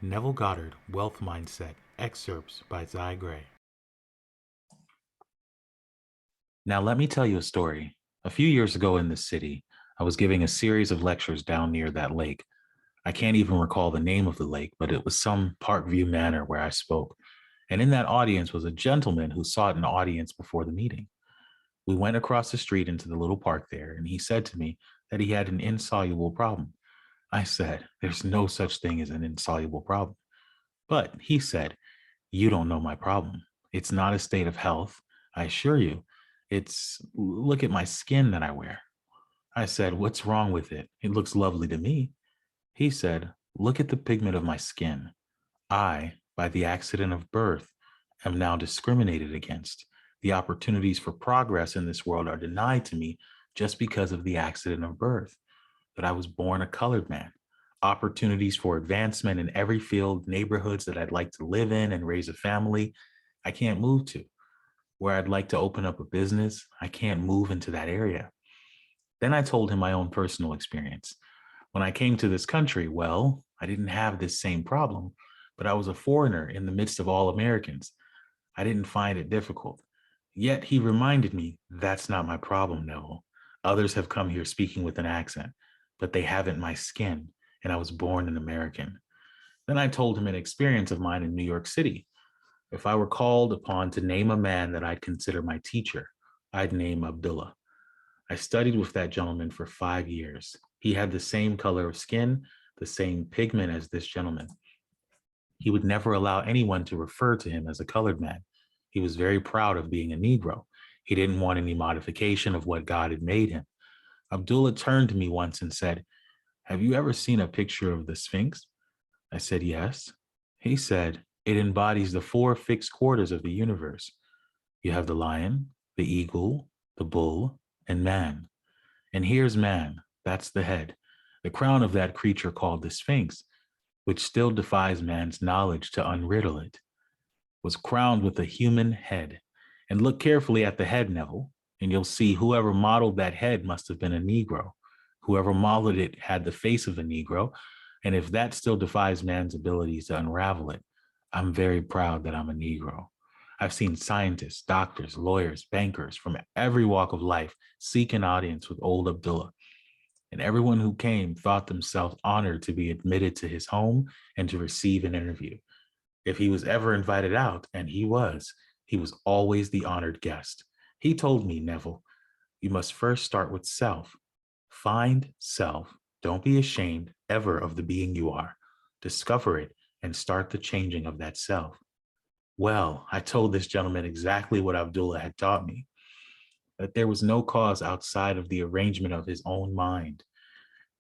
Neville Goddard, Wealth Mindset, Excerpts by Zy Gray. Now, let me tell you a story. A few years ago in this city, I was giving a series of lectures down near that lake. I can't even recall the name of the lake, but it was some Parkview Manor where I spoke. And in that audience was a gentleman who sought an audience before the meeting. We went across the street into the little park there, and he said to me that he had an insoluble problem. I said, "There's no such thing as an insoluble problem." But he said, "You don't know my problem. It's not a state of health. I assure you, look at my skin that I wear." I said, "What's wrong with it? It looks lovely to me." He said, "Look at the pigment of my skin. I, by the accident of birth, am now discriminated against. The opportunities for progress in this world are denied to me just because of the accident of birth, that I was born a colored man. Opportunities for advancement in every field, neighborhoods that I'd like to live in and raise a family, I can't move to. Where I'd like to open up a business, I can't move into that area." Then I told him my own personal experience. When I came to this country, well, I didn't have this same problem, but I was a foreigner in the midst of all Americans. I didn't find it difficult. Yet he reminded me, "That's not my problem, Neville. Others have come here speaking with an accent, but they haven't my skin, and I was born an American." Then I told him an experience of mine in New York City. If I were called upon to name a man that I'd consider my teacher, I'd name Abdullah. I studied with that gentleman for 5 years. He had the same color of skin, the same pigment as this gentleman. He would never allow anyone to refer to him as a colored man. He was very proud of being a Negro. He didn't want any modification of what God had made him. Abdullah turned to me once and said, "Have you ever seen a picture of the Sphinx?" I said, "Yes." He said, "It embodies the four fixed quarters of the universe. You have the lion, the eagle, the bull, and man. And here's man, that's the head. The crown of that creature called the Sphinx, which still defies man's knowledge to unriddle it, was crowned with a human head. And look carefully at the head, Neville, and you'll see whoever modeled that head must have been a Negro. Whoever modeled it had the face of a Negro. And if that still defies man's abilities to unravel it, I'm very proud that I'm a Negro." I've seen scientists, doctors, lawyers, bankers from every walk of life seek an audience with old Abdullah. And everyone who came thought themselves honored to be admitted to his home and to receive an interview. If he was ever invited out, and he was always the honored guest. He told me, "Neville, you must first start with self. Find self. Don't be ashamed ever of the being you are. Discover it and start the changing of that self." Well, I told this gentleman exactly what Abdullah had taught me, that there was no cause outside of the arrangement of his own mind.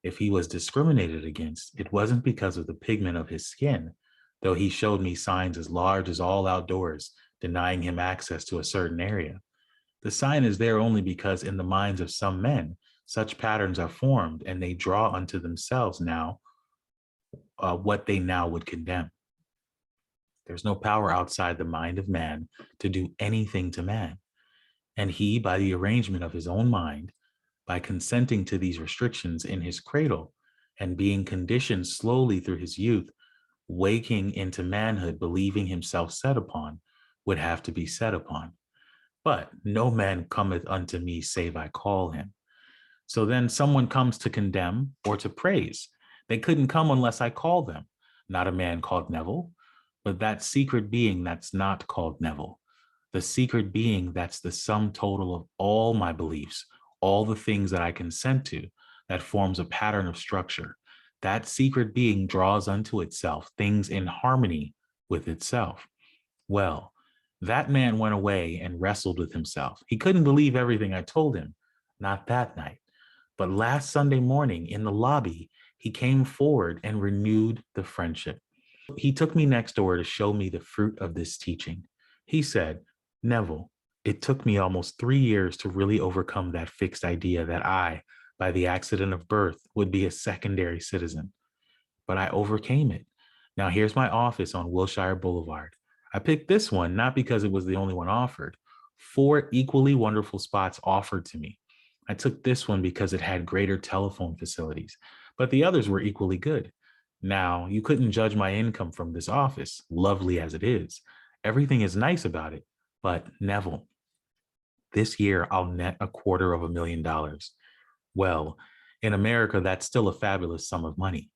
If he was discriminated against, it wasn't because of the pigment of his skin, though he showed me signs as large as all outdoors, denying him access to a certain area. The sign is there only because in the minds of some men, such patterns are formed and they draw unto themselves now what they now would condemn. There's no power outside the mind of man to do anything to man. And he, by the arrangement of his own mind, by consenting to these restrictions in his cradle and being conditioned slowly through his youth, waking into manhood, believing himself set upon, would have to be set upon. But no man cometh unto me save I call him. So then someone comes to condemn or to praise. They couldn't come unless I call them. Not a man called Neville, but that secret being that's not called Neville. The secret being that's the sum total of all my beliefs, all the things that I consent to, that forms a pattern of structure. That secret being draws unto itself things in harmony with itself. Well, that man went away and wrestled with himself. He couldn't believe everything I told him, not that night. But last Sunday morning in the lobby, he came forward and renewed the friendship. He took me next door to show me the fruit of this teaching. He said, "Neville, it took me almost 3 years to really overcome that fixed idea that I, by the accident of birth, would be a secondary citizen. But I overcame it. Now here's my office on Wilshire Boulevard. I picked this one not because it was the only one offered. 4 equally wonderful spots offered to me. I took this one because it had greater telephone facilities, but the others were equally good. Now, you couldn't judge my income from this office, lovely as it is. Everything is nice about it. But Neville, this year I'll net $250,000. Well, in America, that's still a fabulous sum of money.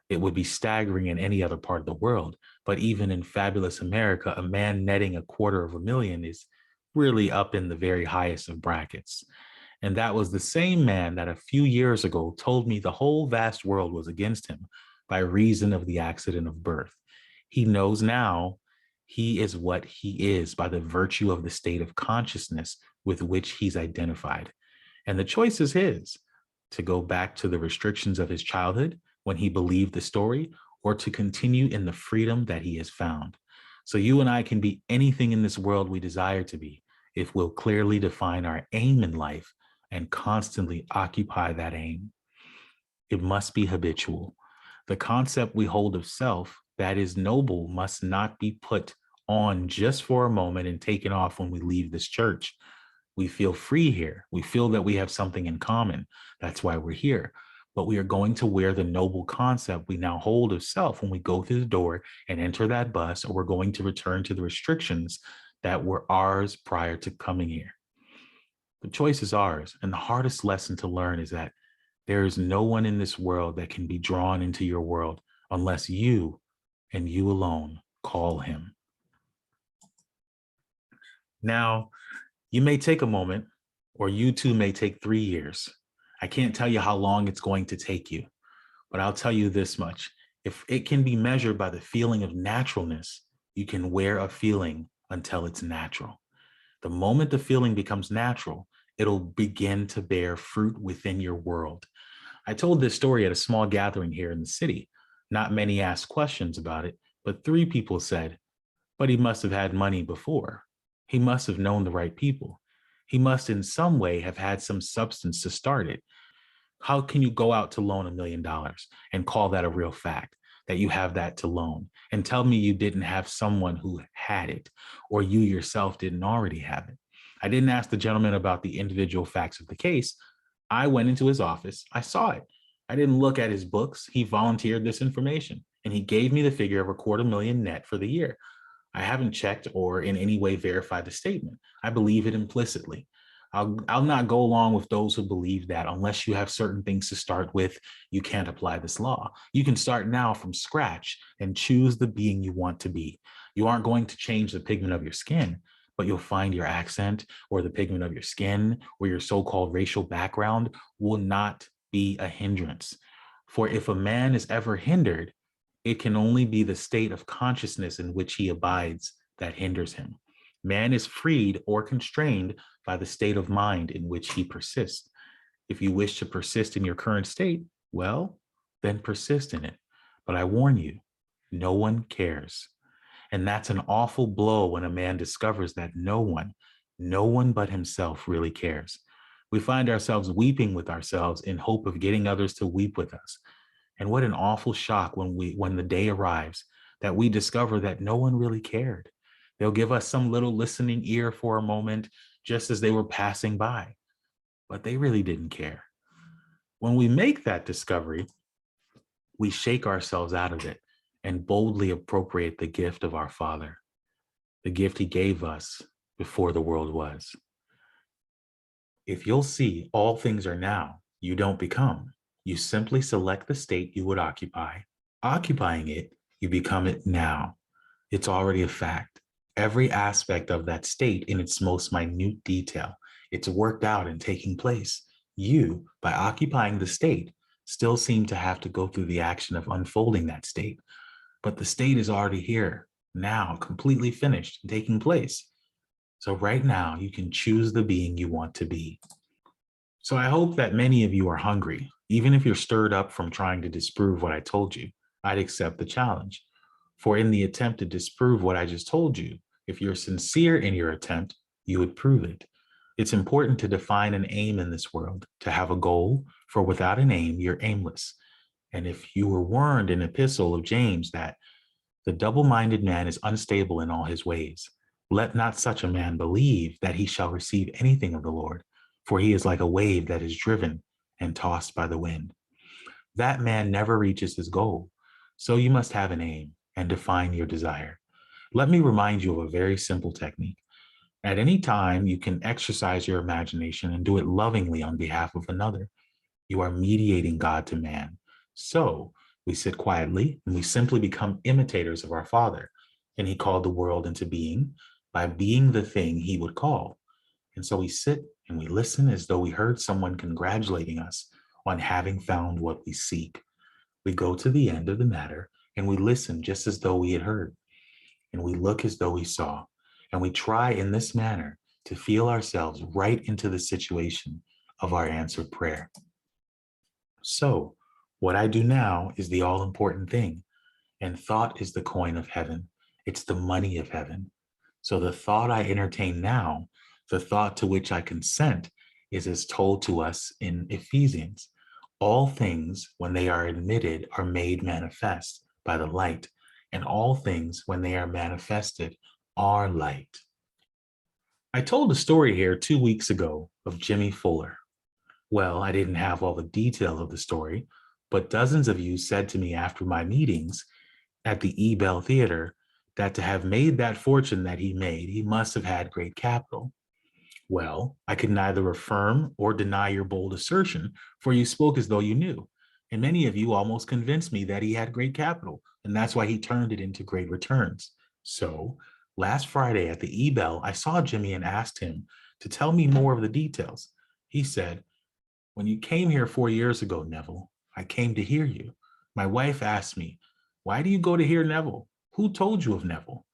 It would be staggering in any other part of the world. But even in fabulous America, a man netting $250,000 is really up in the very highest of brackets. And that was the same man that a few years ago told me the whole vast world was against him by reason of the accident of birth. He knows now he is what he is by the virtue of the state of consciousness with which he's identified. And the choice is his to go back to the restrictions of his childhood when he believed the story, or to continue in the freedom that he has found. So you and I can be anything in this world we desire to be if we'll clearly define our aim in life and constantly occupy that aim. It must be habitual. The concept we hold of self that is noble must not be put on just for a moment and taken off when we leave this church. We feel free here. We feel that we have something in common. That's why we're here. But we are going to wear the noble concept we now hold of self when we go through the door and enter that bus, or we're going to return to the restrictions that were ours prior to coming here. The choice is ours. And the hardest lesson to learn is that there is no one in this world that can be drawn into your world unless you and you alone call him. Now, you may take a moment, or you too may take 3 years. I can't tell you how long it's going to take you, but I'll tell you this much. If it can be measured by the feeling of naturalness, you can wear a feeling until it's natural. The moment the feeling becomes natural, it'll begin to bear fruit within your world. I told this story at a small gathering here in the city. Not many asked questions about it, but 3 people said, but he must have had money before. He must have known the right people. He must in some way have had some substance to start it. How can you go out to loan $1 million and call that a real fact, that you have that to loan, and tell me you didn't have someone who had it, or you yourself didn't already have it? I didn't ask the gentleman about the individual facts of the case. I went into his office. I saw it. I didn't look at his books. He volunteered this information, and he gave me the figure of $250,000 net for the year. I haven't checked or in any way verified the statement. I believe it implicitly. I'll not go along with those who believe that unless you have certain things to start with, you can't apply this law. You can start now from scratch and choose the being you want to be. You aren't going to change the pigment of your skin, but you'll find your accent or the pigment of your skin or your so-called racial background will not be a hindrance. For if a man is ever hindered, it can only be the state of consciousness in which he abides that hinders him. Man is freed or constrained by the state of mind in which he persists. If you wish to persist in your current state, well, then persist in it. But I warn you, no one cares. And that's an awful blow when a man discovers that no one but himself really cares. We find ourselves weeping with ourselves in hope of getting others to weep with us. And what an awful shock when the day arrives that we discover that no one really cared. They'll give us some little listening ear for a moment, just as they were passing by, but they really didn't care. When we make that discovery, we shake ourselves out of it and boldly appropriate the gift of our Father, the gift he gave us before the world was. If you'll see, all things are now, you don't become. You simply select the state you would occupy. Occupying it, you become it now. It's already a fact. Every aspect of that state in its most minute detail, it's worked out and taking place. You, by occupying the state, still seem to have to go through the action of unfolding that state. But the state is already here, now, completely finished, taking place. So right now, you can choose the being you want to be. So I hope that many of you are hungry. Even if you're stirred up from trying to disprove what I told you, I'd accept the challenge. For in the attempt to disprove what I just told you, if you're sincere in your attempt, you would prove it. It's important to define an aim in this world, to have a goal, for without an aim, you're aimless. And if you were warned in Epistle of James that the double-minded man is unstable in all his ways, let not such a man believe that he shall receive anything of the Lord, for he is like a wave that is driven and tossed by the wind. That man never reaches his goal. So you must have an aim and define your desire. Let me remind you of a very simple technique. At any time, you can exercise your imagination and do it lovingly on behalf of another. You are mediating God to man. So we sit quietly and we simply become imitators of our Father. And he called the world into being by being the thing he would call. And so we sit and we listen as though we heard someone congratulating us on having found what we seek. We go to the end of the matter and we listen just as though we had heard, and we look as though we saw, and we try in this manner to feel ourselves right into the situation of our answered prayer. So, what I do now is the all important thing, and thought is the coin of heaven. It's the money of heaven. So, the thought I entertain now, the thought to which I consent, is as told to us in Ephesians. All things, when they are admitted, are made manifest by the light, and all things, when they are manifested, are light. I told a story here 2 weeks ago of Jimmie Fuller. Well, I didn't have all the detail of the story, but dozens of you said to me after my meetings at the Ebell Theater that to have made that fortune that he made, he must have had great capital. Well, I could neither affirm or deny your bold assertion, for you spoke as though you knew. And many of you almost convinced me that he had great capital, and that's why he turned it into great returns. So, last Friday at the Ebell, I saw Jimmie and asked him to tell me more of the details. He said, "When you came here 4 years ago, Neville, I came to hear you. My wife asked me, 'Why do you go to hear Neville? Who told you of Neville?'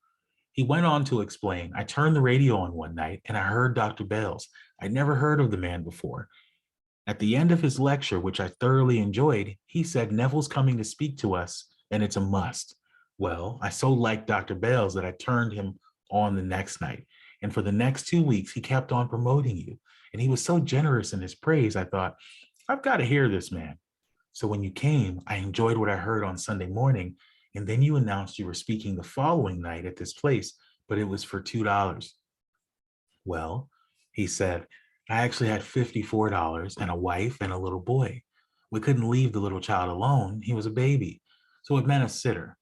He went on to explain, 'I turned the radio on one night and I heard Dr. Bales. I'd never heard of the man before. At the end of his lecture, which I thoroughly enjoyed, he said, Neville's coming to speak to us and it's a must.' Well, I so liked Dr. Bales that I turned him on the next night. And for the next 2 weeks, he kept on promoting you. And he was so generous in his praise, I thought, I've got to hear this man. So when you came, I enjoyed what I heard on Sunday morning. And then you announced you were speaking the following night at this place, but it was for $2. Well, he said, I actually had $54 and a wife and a little boy. We couldn't leave the little child alone. He was a baby. So it meant a sitter.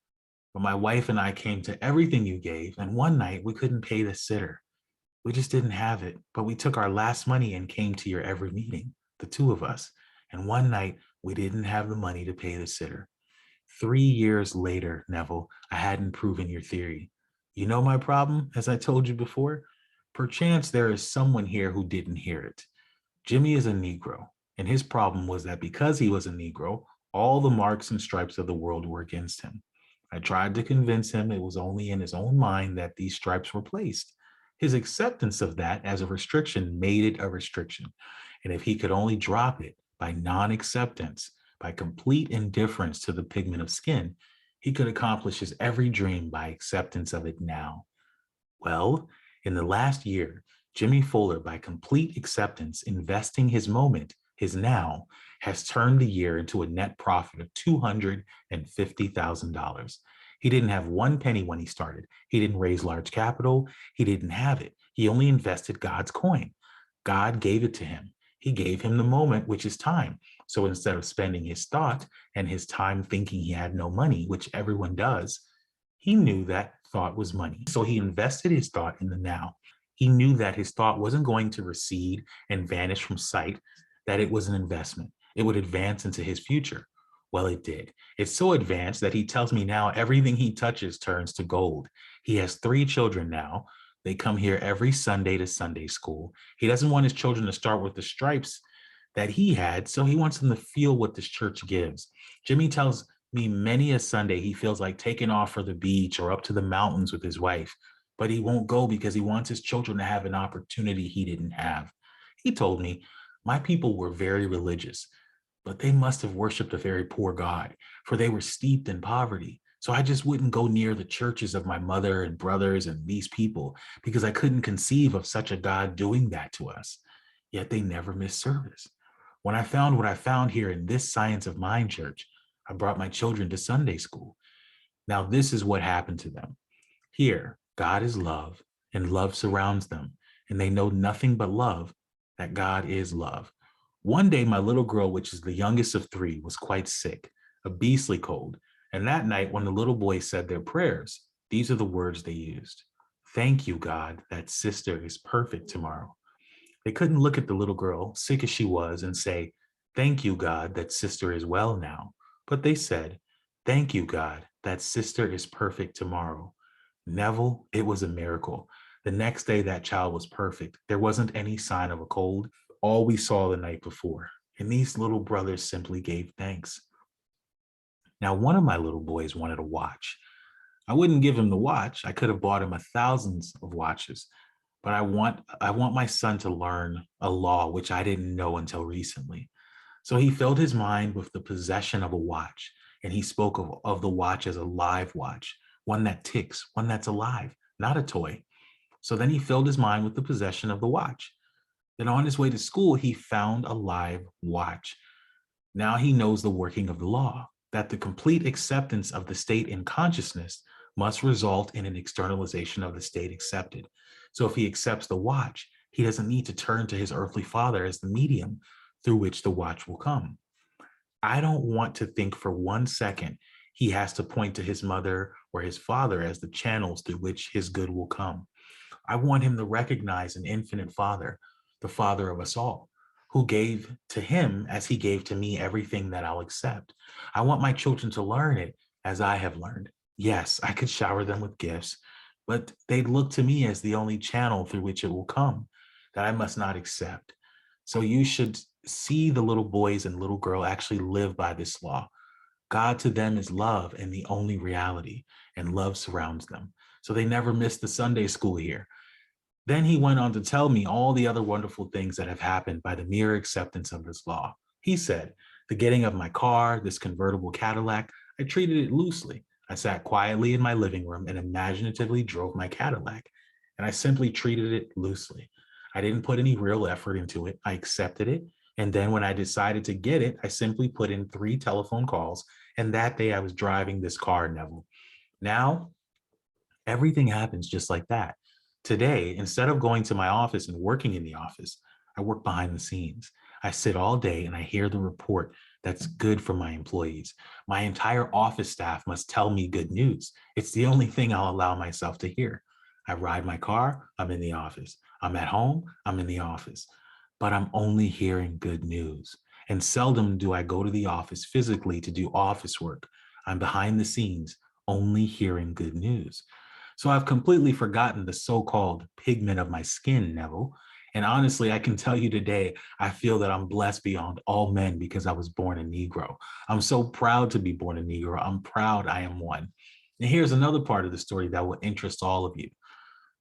But my wife and I came to everything you gave. And one night we couldn't pay the sitter. We just didn't have it. But we took our last money and came to your every meeting, the two of us. And one night we didn't have the money to pay the sitter. 3 years later, Neville, I hadn't proven your theory. You know my problem, as I told you before? Perchance there is someone here who didn't hear it. Jimmie is a Negro, and his problem was that because he was a Negro, all the marks and stripes of the world were against him. I tried to convince him it was only in his own mind that these stripes were placed. His acceptance of that as a restriction made it a restriction. And if he could only drop it by non-acceptance, by complete indifference to the pigment of skin, he could accomplish his every dream by acceptance of it now. Well, in the last year, Jimmie Fuller, by complete acceptance, investing his moment, his now, has turned the year into a net profit of $250,000. He didn't have one penny when he started. He didn't raise large capital. He didn't have it. He only invested God's coin. God gave it to him. He gave him the moment, which is time. So instead of spending his thought and his time thinking he had no money, which everyone does, he knew that thought was money. So he invested his thought in the now. He knew that his thought wasn't going to recede and vanish from sight, that it was an investment. It would advance into his future. Well, it did. It's so advanced that he tells me now everything he touches turns to gold. He has 3 children now. They come here every Sunday to Sunday school. He doesn't want his children to start with the stripes that he had, so he wants them to feel what this church gives. Jimmie tells me many a Sunday he feels like taking off for the beach or up to the mountains with his wife, but he won't go because he wants his children to have an opportunity he didn't have. He told me, my people were very religious, but they must have worshiped a very poor God, for they were steeped in poverty. So I just wouldn't go near the churches of my mother and brothers and these people because I couldn't conceive of such a God doing that to us. Yet they never missed service. When I found what I found here in this Science of Mind church, I brought my children to Sunday school. Now, this is what happened to them. Here, God is love, and love surrounds them, and they know nothing but love, that God is love. One day, my little girl, which is the youngest of 3, was quite sick, a beastly cold, And that night, when the little boys said their prayers, these are the words they used. Thank you, God, that sister is perfect tomorrow. They couldn't look at the little girl, sick as she was, and say, thank you, God, that sister is well now. But they said, thank you, God, that sister is perfect tomorrow. Neville, it was a miracle. The next day, that child was perfect. There wasn't any sign of a cold, all we saw the night before. And these little brothers simply gave thanks. Now, one of my little boys wanted a watch. I wouldn't give him the watch. I could have bought him thousands of watches, but I want my son to learn a law which I didn't know until recently. So he filled his mind with the possession of a watch, and he spoke of the watch as a live watch, one that ticks, one that's alive, not a toy. So then he filled his mind with the possession of the watch. Then on his way to school, he found a live watch. Now he knows the working of the law, that the complete acceptance of the state in consciousness must result in an externalization of the state accepted. So if he accepts the watch, he doesn't need to turn to his earthly father as the medium through which the watch will come. I don't want to think for 1 second he has to point to his mother or his father as the channels through which his good will come. I want him to recognize an infinite father, the father of us all, who gave to him as he gave to me everything that I'll accept. I want my children to learn it as I have learned. Yes, I could shower them with gifts, but they'd look to me as the only channel through which it will come, that I must not accept. So you should see the little boys and little girl actually live by this law. God to them is love and the only reality, and love surrounds them. So they never miss the Sunday school here. Then he went on to tell me all the other wonderful things that have happened by the mere acceptance of this law. He said, the getting of my car, this convertible Cadillac, I treated it loosely. I sat quietly in my living room and imaginatively drove my Cadillac, and I simply treated it loosely. I didn't put any real effort into it. I accepted it. And then when I decided to get it, I simply put in 3 telephone calls. And that day I was driving this car, Neville. Now, everything happens just like that. Today, instead of going to my office and working in the office, I work behind the scenes. I sit all day and I hear the report that's good for my employees. My entire office staff must tell me good news. It's the only thing I'll allow myself to hear. I ride my car, I'm in the office. I'm at home, I'm in the office. But I'm only hearing good news. And seldom do I go to the office physically to do office work. I'm behind the scenes, only hearing good news. So I've completely forgotten the so-called pigment of my skin, Neville. And honestly, I can tell you today, I feel that I'm blessed beyond all men because I was born a Negro. I'm so proud to be born a Negro. I'm proud I am one. And here's another part of the story that will interest all of you.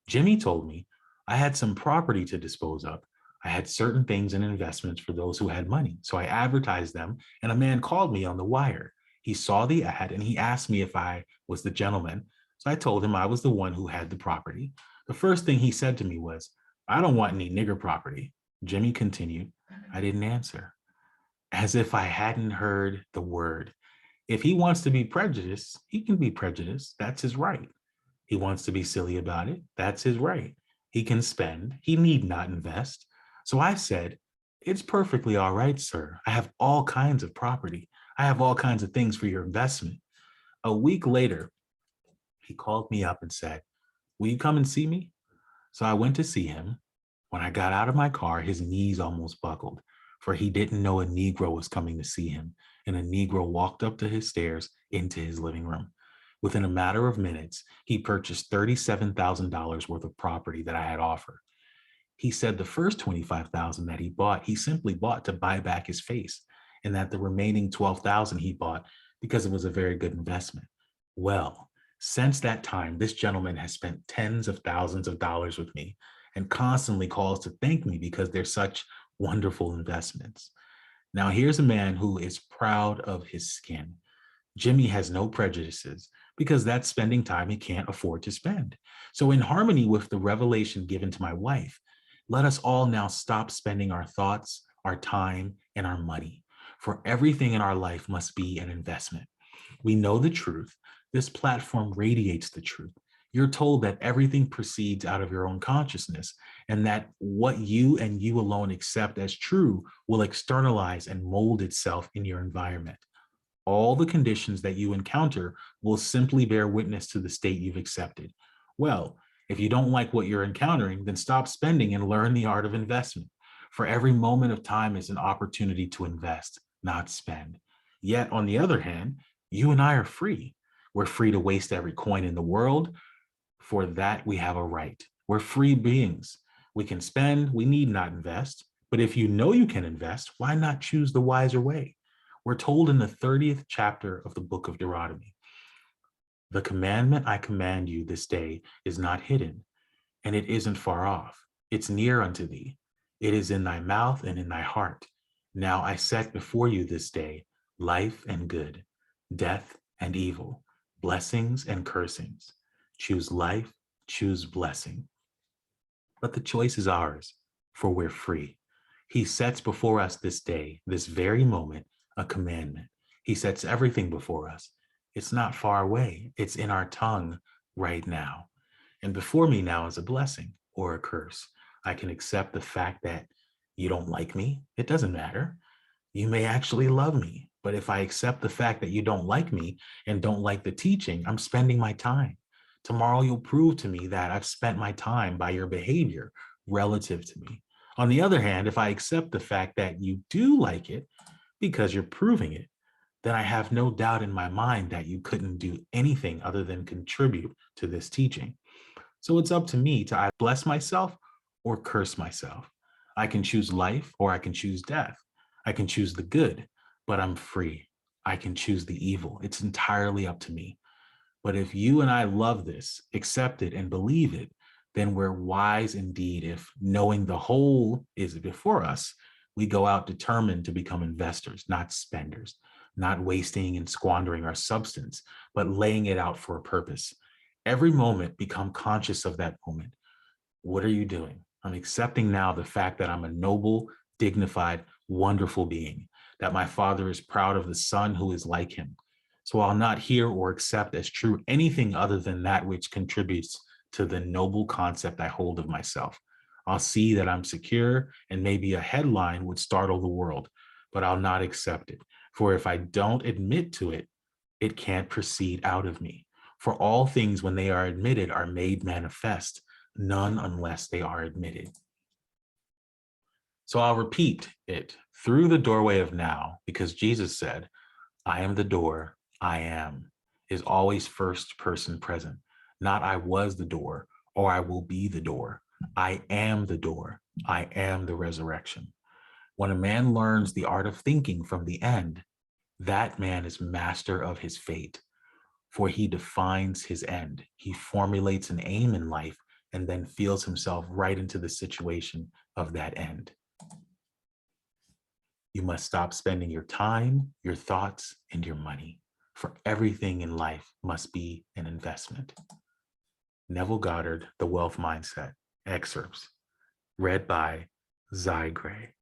Jimmie told me I had some property to dispose of. I had certain things and investments for those who had money. So I advertised them, and a man called me on the wire. He saw the ad and he asked me if I was the gentleman. So I told him I was the one who had the property. The first thing he said to me was, I don't want any nigger property. Jimmie continued. I didn't answer, as if I hadn't heard the word. If he wants to be prejudiced, he can be prejudiced. That's his right. He wants to be silly about it. That's his right. He can spend. He need not invest. So I said, it's perfectly all right, sir. I have all kinds of property. I have all kinds of things for your investment. A week later, he called me up and said, will you come and see me? So I went to see him. When I got out of my car, his knees almost buckled, for he didn't know a Negro was coming to see him. And a Negro walked up to his stairs into his living room. Within a matter of minutes, he purchased $37,000 worth of property that I had offered. He said the first $25,000 that he bought, he simply bought to buy back his face, and that the remaining $12,000 he bought because it was a very good investment. Well, since that time, this gentleman has spent tens of thousands of dollars with me and constantly calls to thank me because they're such wonderful investments. Now, here's a man who is proud of his skin. Jimmie has no prejudices because that's spending time he can't afford to spend. So in harmony with the revelation given to my wife, let us all now stop spending our thoughts, our time, and our money. For everything in our life must be an investment. We know the truth. This platform radiates the truth. You're told that everything proceeds out of your own consciousness, and that what you and you alone accept as true will externalize and mold itself in your environment. All the conditions that you encounter will simply bear witness to the state you've accepted. Well, if you don't like what you're encountering, then stop spending and learn the art of investment. For every moment of time is an opportunity to invest, not spend. Yet, on the other hand, you and I are free. We're free to waste every coin in the world. For that, we have a right. We're free beings. We can spend, we need not invest. But if you know you can invest, why not choose the wiser way? We're told in the 30th chapter of the book of Deuteronomy, the commandment I command you this day is not hidden, and it isn't far off. It's near unto thee. It is in thy mouth and in thy heart. Now I set before you this day life and good, death and evil, blessings and cursings. Choose life, choose blessing. But the choice is ours, for we're free. He sets before us this day, this very moment, a commandment. He sets everything before us. It's not far away. It's in our tongue right now. And before me now is a blessing or a curse. I can accept the fact that you don't like me. It doesn't matter. You may actually love me. But if I accept the fact that you don't like me and don't like the teaching, I'm spending my time. Tomorrow you'll prove to me that I've spent my time by your behavior relative to me. On the other hand, if I accept the fact that you do like it because you're proving it, then I have no doubt in my mind that you couldn't do anything other than contribute to this teaching. So it's up to me to either bless myself or curse myself. I can choose life or I can choose death. I can choose the good, but I'm free. I can choose the evil. It's entirely up to me. But if you and I love this, accept it, and believe it, then we're wise indeed if, knowing the whole is before us, we go out determined to become investors, not spenders, not wasting and squandering our substance, but laying it out for a purpose. Every moment, become conscious of that moment. What are you doing? I'm accepting now the fact that I'm a noble, dignified, wonderful being, that my Father is proud of the Son who is like him. So I'll not hear or accept as true anything other than that which contributes to the noble concept I hold of myself. I'll see that I'm secure, and maybe a headline would startle the world, but I'll not accept it. For if I don't admit to it, it can't proceed out of me. For all things, when they are admitted, are made manifest, none unless they are admitted. So I'll repeat it through the doorway of now, because Jesus said, I am the door, I am, is always first person present, not I was the door or I will be the door. I am the door. I am the resurrection. When a man learns the art of thinking from the end, that man is master of his fate, for he defines his end. He formulates an aim in life and then feels himself right into the situation of that end. You must stop spending your time, your thoughts, and your money, for everything in life must be an investment. Neville Goddard, The Wealth Mindset, Excerpts, read by Zy Gray.